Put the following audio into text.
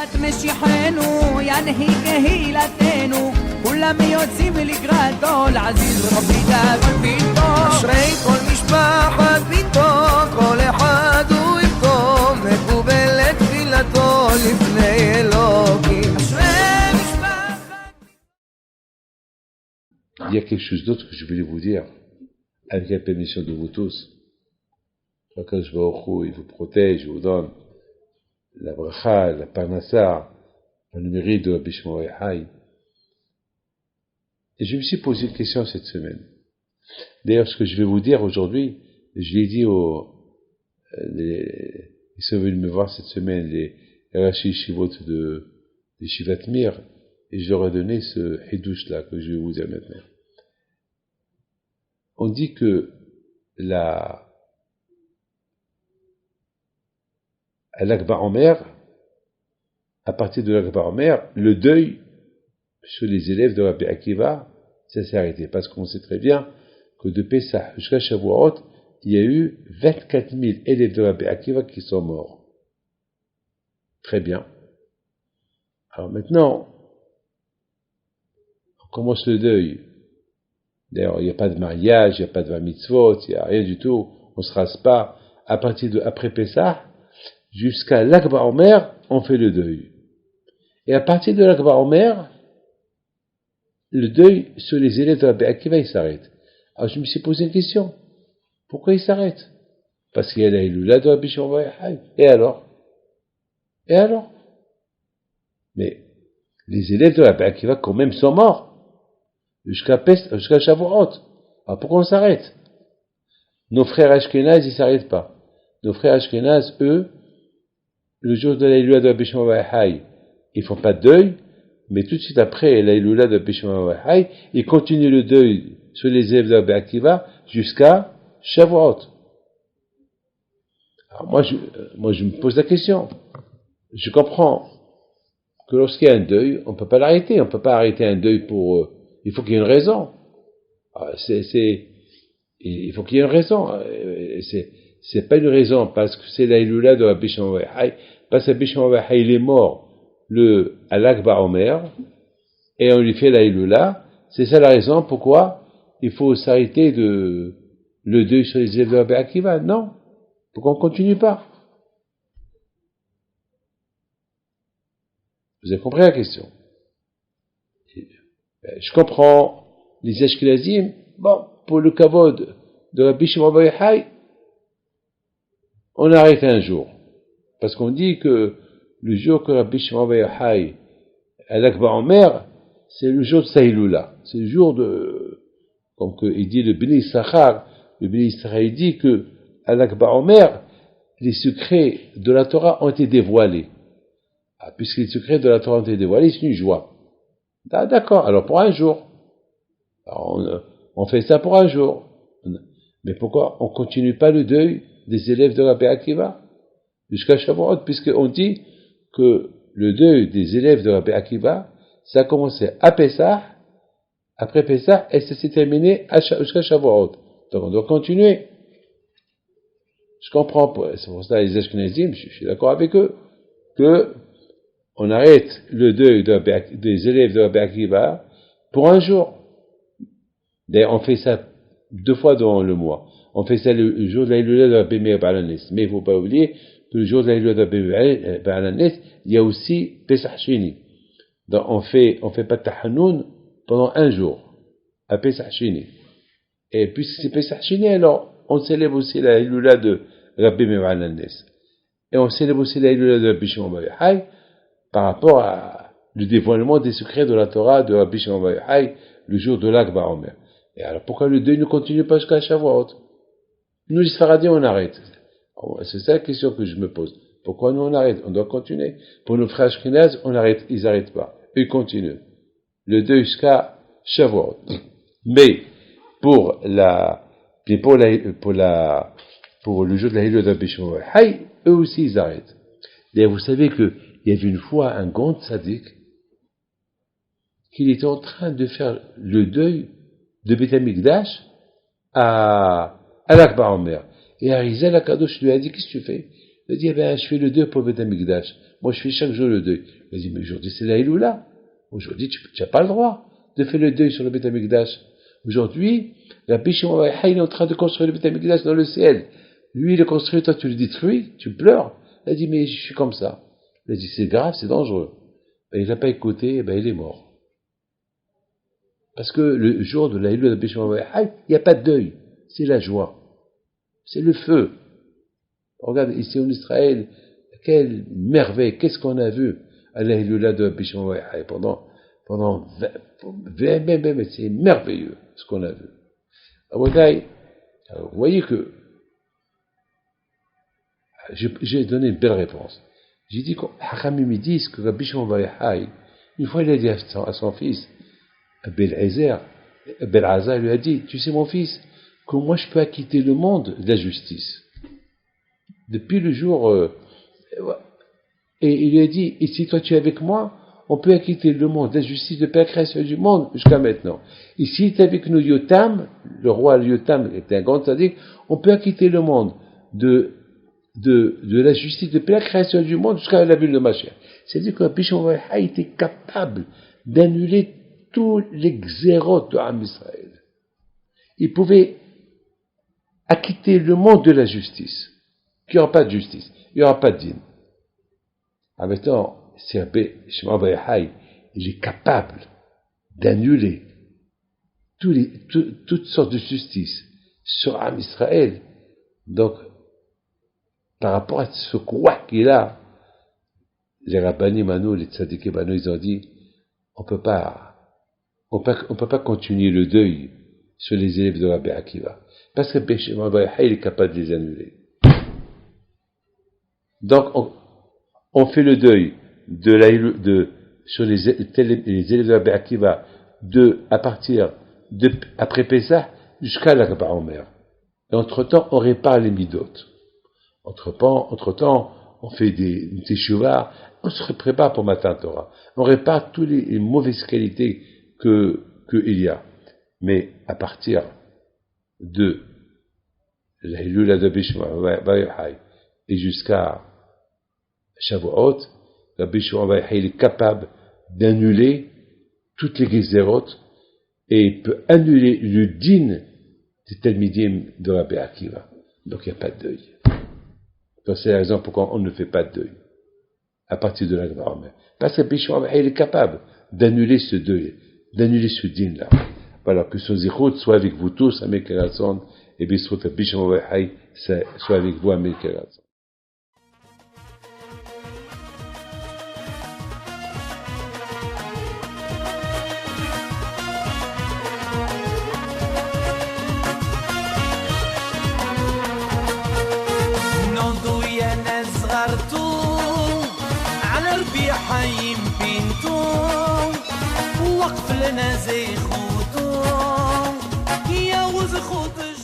ביאת משיחנו ינהי קהילתנו כולם יוצאים לקראתו לעזיז רבי דאגון ביתו אשרי כל משפחת ביתו כל אחד הוא איתו מקובלת תפילתו לפני אלוקים אשרי משפחת Il y a quelque chose d'autre que je voulais vous dire, avec la permission de vous tous. Quand je vais au Khou, il vous protège, il vous donne la bracha, la parnassa, le mérite de Rabbi Shimon Yochai. Et je me suis posé une question cette semaine. D'ailleurs, ce que je vais vous dire aujourd'hui, je l'ai dit ils sont venus me voir cette semaine, les Rashi Shivot de Shivat Mir, et je leur ai donné ce hidouche là que je vais vous dire maintenant. On dit que à l'Akba Omer, à partir de l'Akba Omer, le deuil sur les élèves de Rabbi Akiva, ça s'est arrêté. Parce qu'on sait très bien que de Pessah jusqu'à Shavuot, il y a eu 24 000 élèves de Rabbi Akiva qui sont morts. Très bien. Alors maintenant, on commence le deuil. D'ailleurs, il n'y a pas de mariage, il n'y a pas de mitzvot, il n'y a rien du tout. On ne se rase pas. À partir de après Pessah, jusqu'à l'Akba Omer, on fait le deuil. Et à partir de l'Akba Omer, le deuil sur les élèves de Rabbi Akiva, il s'arrête. Alors je me suis posé une question. Pourquoi il s'arrête? Parce qu'il y a la Hiloula de Rabbi Shimon Yochai. Et alors? Mais les élèves de Rabbi Akiva, quand même, sont morts. Jusqu'à Shavuot. Alors pourquoi on s'arrête? Nos frères Ashkenaz, ils s'arrêtent pas. Nos frères Ashkenaz, eux, le jour de la Hiloula de Rabbi Shimon Yochai, ils font pas de deuil, mais tout de suite après la Hiloula de Rabbi Shimon Yochai, ils continuent le deuil sur les élèves de Rabbi Akiva jusqu'à Shavuot. Alors moi je me pose la question. Je comprends que lorsqu'il y a un deuil, on peut pas l'arrêter. On peut pas arrêter un deuil pour... il faut qu'il y ait une raison. Il faut qu'il y ait une raison. C'est pas une raison parce que c'est la Hiloula de Rabbi Shimon Yochai. Parce que Rabbi Shimon Yochai, il est mort à l'Akba Omer, et on lui fait la Hiloula. C'est ça la raison pourquoi il faut s'arrêter le deuil sur les élèves de Rabbi Akiva. Non. Pourquoi on continue pas? Vous avez compris la question? Je comprends les Ashkenazim. Bon, pour le kavod de Rabbi Shimon Yochai, on arrête un jour. Parce qu'on dit que le jour que Rabbi Shimon Yochai à l'Akba Omer, c'est le jour de sa Hiloula. C'est le jour comme il dit le Bnei Issachar, il dit que à l'Akba Omer, les secrets de la Torah ont été dévoilés. Puisque les secrets de la Torah ont été dévoilés, c'est une joie. D'accord, alors pour un jour. Alors on fait ça pour un jour. Mais pourquoi on continue pas le deuil des élèves de Rabbi Akiva jusqu'à Shavuot, puisqu'on dit que le deuil des élèves de Rabbi Akiva, ça a commencé à Pessah, après Pessah, et ça s'est terminé jusqu'à Shavuot. Donc on doit continuer. Je comprends, c'est pour ça les Ashkenazim, je suis d'accord avec eux, que on arrête le deuil des élèves de Rabbi Akiva pour un jour. D'ailleurs, on fait ça 2 fois dans le mois. On fait ça le jour de la Hiloula de Rabbi Meir Baal HaNes. Mais il ne faut pas oublier que le jour de la Hiloula de Rabbi Meir Baal HaNes, il y a aussi Pesach Sheni. Donc on fait pas Tahanoun pendant un jour, à Pesach Sheni. Et puisque c'est Pesach Sheni, alors on célèbre aussi la Hiloula de Rabbi Meir Baal HaNes. Et on célèbre aussi la Hiloula de Rabbi Shimon Yochai par rapport à le dévoilement des secrets de la Torah de Rabbi Shimon Yochai le jour de l'Akba Omer. Et alors pourquoi le deuil ne continue pas jusqu'à Shavuot? Nous les Sfaradiens on arrête. C'est ça la question que je me pose. Pourquoi nous on arrête? On doit continuer. Pour nos frères Ashkenaz, on arrête, ils arrêtent pas. Ils continuent. Le deuil jusqu'à Shavuot. Mais pour le jour de la Hiloula de Rabbi Shimon Yochai, eux aussi ils arrêtent. D'ailleurs, vous savez qu'il y avait une fois un grand tzaddik qu'il était en train de faire le deuil de Beth Amikdash à l'Akba Omer. Et Arizal Akadosh lui a dit, qu'est-ce que tu fais? Il a dit, je fais le deuil pour Beth Amikdash. Moi, je fais chaque jour le deuil. Il a dit, mais aujourd'hui, c'est la Iloula. Aujourd'hui, tu n'as pas le droit de faire le deuil sur le Beth Amikdash. Aujourd'hui, Rabbi Shimon Bar Yochai, il est en train de construire le Beth Amikdash dans le ciel. Lui, il le construit, toi, tu le détruis, tu pleures. Il a dit, mais je suis comme ça. Il a dit, c'est grave, c'est dangereux. Ben, il n'a pas écouté, ben, il est mort. Parce que le jour de la Iloula de Rabbi Shimon Bar Yochai, il n'y a pas de deuil. C'est la joie. C'est le feu. Regarde, ici en Israël, quelle merveille, qu'est-ce qu'on a vu à la Iloula de Rabbi Shimon Bar Yochai pendant 20, c'est merveilleux ce qu'on a vu. Vous voyez que j'ai donné une belle réponse. J'ai dit que Hachamim me disent que Rabbi Shimon Bar Yochai, une fois il a dit à son fils, Bel'Azar lui a dit, tu sais mon fils, que moi je peux acquitter le monde de la justice. Depuis le jour, et il lui a dit, et si toi tu es avec moi, on peut acquitter le monde de la justice depuis la création du monde jusqu'à maintenant. Et s'il est avec nous Yotam, le roi Yotam était un grand sadique, on peut acquitter le monde de la justice depuis la création du monde jusqu'à la ville de Mashiach. C'est-à-dire que Rabbi Shimon Bar Yochai était capable d'annuler tous les xérotes de Am Israël. Il pouvait acquitter le monde de la justice. Il n'y aura pas de justice, il n'y aura pas de dîne. En même temps, si Rabbi Shimon Bar Yochai, il est capable d'annuler toutes sortes de justice sur Am Israël. Donc, par rapport à ce quoi qu'il a, les rabbanim Manu, les tzadikim Manu, ils ont dit, on peut pas continuer le deuil sur les élèves de Rabbi Akiva. Parce que Rabbi Shimon Bar Yochai, il est capable de les annuler. Donc, on fait le deuil sur les élèves de Rabbi Akiva à partir après Pessah jusqu'à la Rabba Omer. Et entre-temps, on répare les midot. Entre-temps, on fait des teshuvah, on se prépare pour Matan Torah. On répare toutes les mauvaises qualités qu'il y a. Mais à partir de la Hilula de Rabbi Shimon Bar Yochai et jusqu'à Shavuot, Rabbi Shimon Bar Yochai est capable d'annuler toutes les gézérotes et peut annuler le din des Talmidim de Rabbi Akiva. Donc il n'y a pas de deuil. Donc c'est la raison pourquoi on ne fait pas de deuil à partir de la Gemara. Parce que Rabbi Shimon Bar Yochai est capable d'annuler ce deuil, d'annuler ce din-là. Voilà, que son zichut soit avec vous tous, Amé Keratzon, et Bisrut Rabbi Shimon Bar Yochai soit avec vous, Amé Keratzon. حي بنتو وقف لنا زي خوتو يا وز خوت